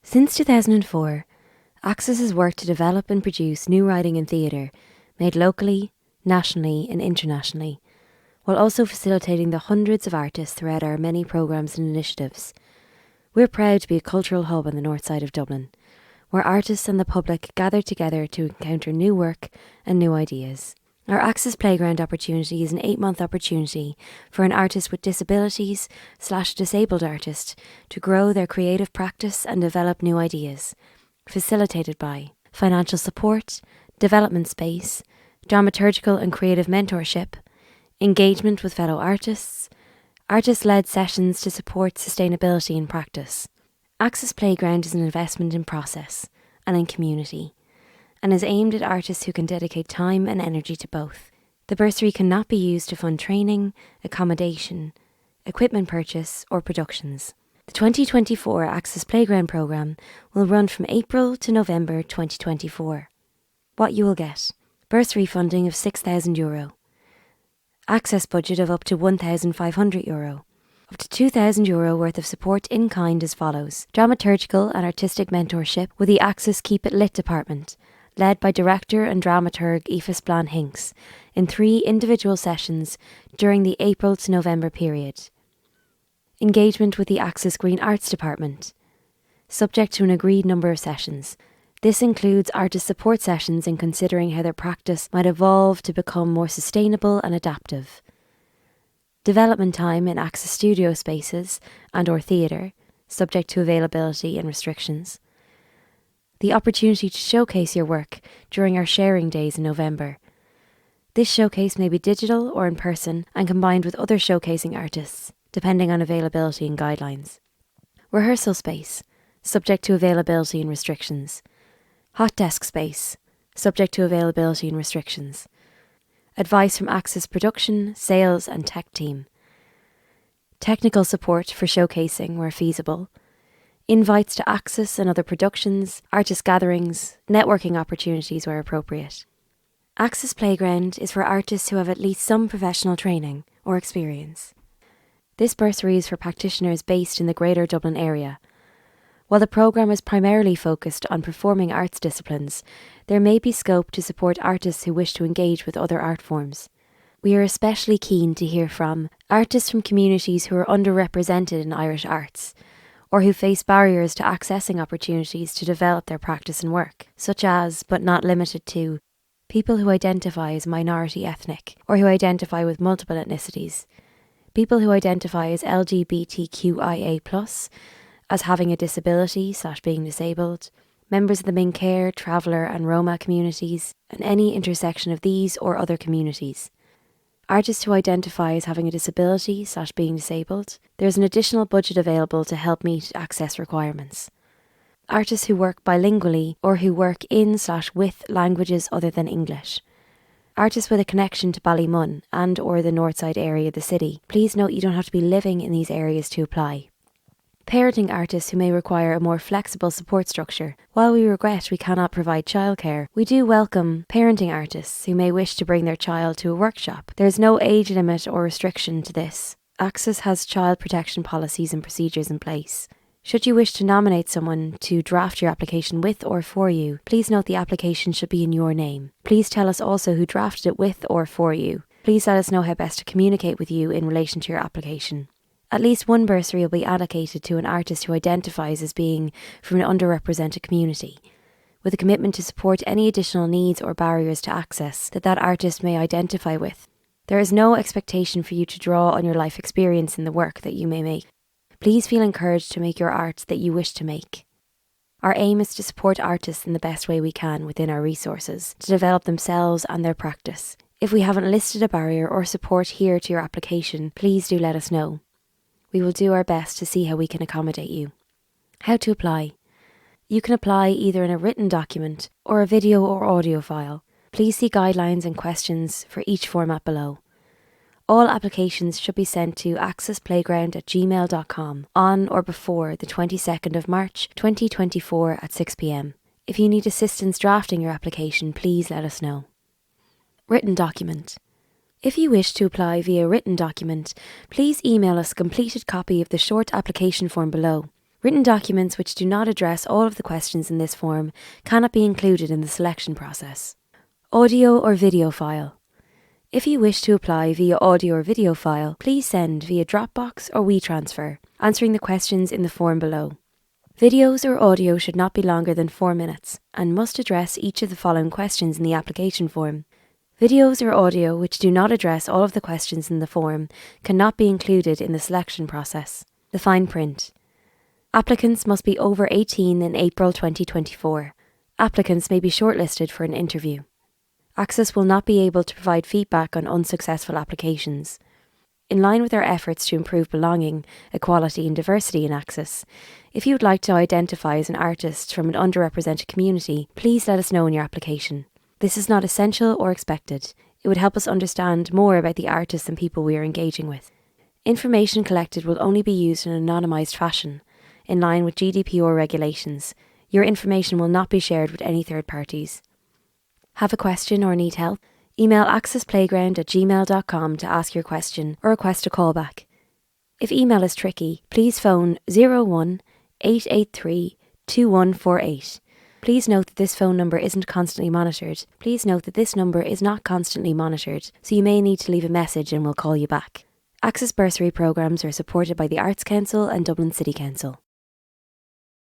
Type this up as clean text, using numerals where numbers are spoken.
Since 2004, Access has worked to develop and produce new writing and theatre, made locally, nationally and internationally, while also facilitating the hundreds of artists throughout our many programmes and initiatives. We're proud to be a cultural hub on the Northside of Dublin, where artists and the public gather together to encounter new work and new ideas. Our Access Playground opportunity is an 8-month opportunity for an artist with disabilities / disabled artist to grow their creative practice and develop new ideas, facilitated by financial support, development space, dramaturgical and creative mentorship, engagement with fellow artists, artist-led sessions to support sustainability in practice. Access Playground is an investment in process and in community, and is aimed at artists who can dedicate time and energy to both. The bursary cannot be used to fund training, accommodation, equipment purchase or productions. The 2024 Access Playground programme will run from April to November 2024. What you will get: bursary funding of €6,000, access budget of up to €1,500, up to €2,000 worth of support in kind as follows: dramaturgical and artistic mentorship with the Access Keep It Lit department, led by director and dramaturg Aoife Splan Hinks, in 3 individual sessions during the April to November period. Engagement with the Access Green Arts department, subject to an agreed number of sessions. This includes artist support sessions in considering how their practice might evolve to become more sustainable and adaptive. Development time in Access studio spaces and/or theatre, subject to availability and restrictions. The opportunity to showcase your work during our sharing days in November. This showcase may be digital or in person and combined with other showcasing artists, depending on availability and guidelines. Rehearsal space, subject to availability and restrictions. Hot desk space, subject to availability and restrictions. Advice from Access production, sales and tech team. Technical support for showcasing where feasible. Invites to Access and other productions, artist gatherings, networking opportunities where appropriate. Access Playground is for artists who have at least some professional training or experience. This bursary is for practitioners based in the Greater Dublin area. While the programme is primarily focused on performing arts disciplines, there may be scope to support artists who wish to engage with other art forms. We are especially keen to hear from artists from communities who are underrepresented in Irish arts, or who face barriers to accessing opportunities to develop their practice and work, such as, but not limited to, people who identify as minority ethnic, or who identify with multiple ethnicities, people who identify as LGBTQIA+, as having a disability / being disabled, members of the Min Care, Traveller and Roma communities, and any intersection of these or other communities. Artists who identify as having a disability / being disabled, there is an additional budget available to help meet access requirements. Artists who work bilingually or who work in / with languages other than English. Artists with a connection to Ballymun and/or the Northside area of the city. Please note you don't have to be living in these areas to apply. Parenting artists who may require a more flexible support structure. While we regret we cannot provide childcare, we do welcome parenting artists who may wish to bring their child to a workshop. There is no age limit or restriction to this. Access has child protection policies and procedures in place. Should you wish to nominate someone to draft your application with or for you, please note the application should be in your name. Please tell us also who drafted it with or for you. Please let us know how best to communicate with you in relation to your application. At least one bursary will be allocated to an artist who identifies as being from an underrepresented community, with a commitment to support any additional needs or barriers to access that artist may identify with. There is no expectation for you to draw on your life experience in the work that you may make. Please feel encouraged to make your art that you wish to make. Our aim is to support artists in the best way we can within our resources to develop themselves and their practice. If we haven't listed a barrier or support here to your application, please do let us know. We will do our best to see how we can accommodate you. How to apply. You can apply either in a written document or a video or audio file. Please see guidelines and questions for each format below. All applications should be sent to accessplayground@gmail.com on or before the 22nd of March 2024 at 6 p.m. If you need assistance drafting your application, please let us know. Written document. If you wish to apply via written document, please email us a completed copy of the short application form below. Written documents which do not address all of the questions in this form cannot be included in the selection process. Audio or video file. If you wish to apply via audio or video file, please send via Dropbox or WeTransfer, answering the questions in the form below. Videos or audio should not be longer than 4 minutes and must address each of the following questions in the application form. Videos or audio which do not address all of the questions in the form cannot be included in the selection process. The fine print. Applicants must be over 18 in April 2024. Applicants may be shortlisted for an interview. Access will not be able to provide feedback on unsuccessful applications. In line with our efforts to improve belonging, equality and diversity in Access, if you would like to identify as an artist from an underrepresented community, please let us know in your application. This is not essential or expected. It would help us understand more about the artists and people we are engaging with. Information collected will only be used in an anonymised fashion, in line with GDPR regulations. Your information will not be shared with any third parties. Have a question or need help? Email accessplayground@gmail.com to ask your question or request a callback. If email is tricky, please phone 01 883 2148. Please note that this phone number isn't constantly monitored. Please note that this number is not constantly monitored, so you may need to leave a message and we'll call you back. Access bursary programmes are supported by the Arts Council and Dublin City Council.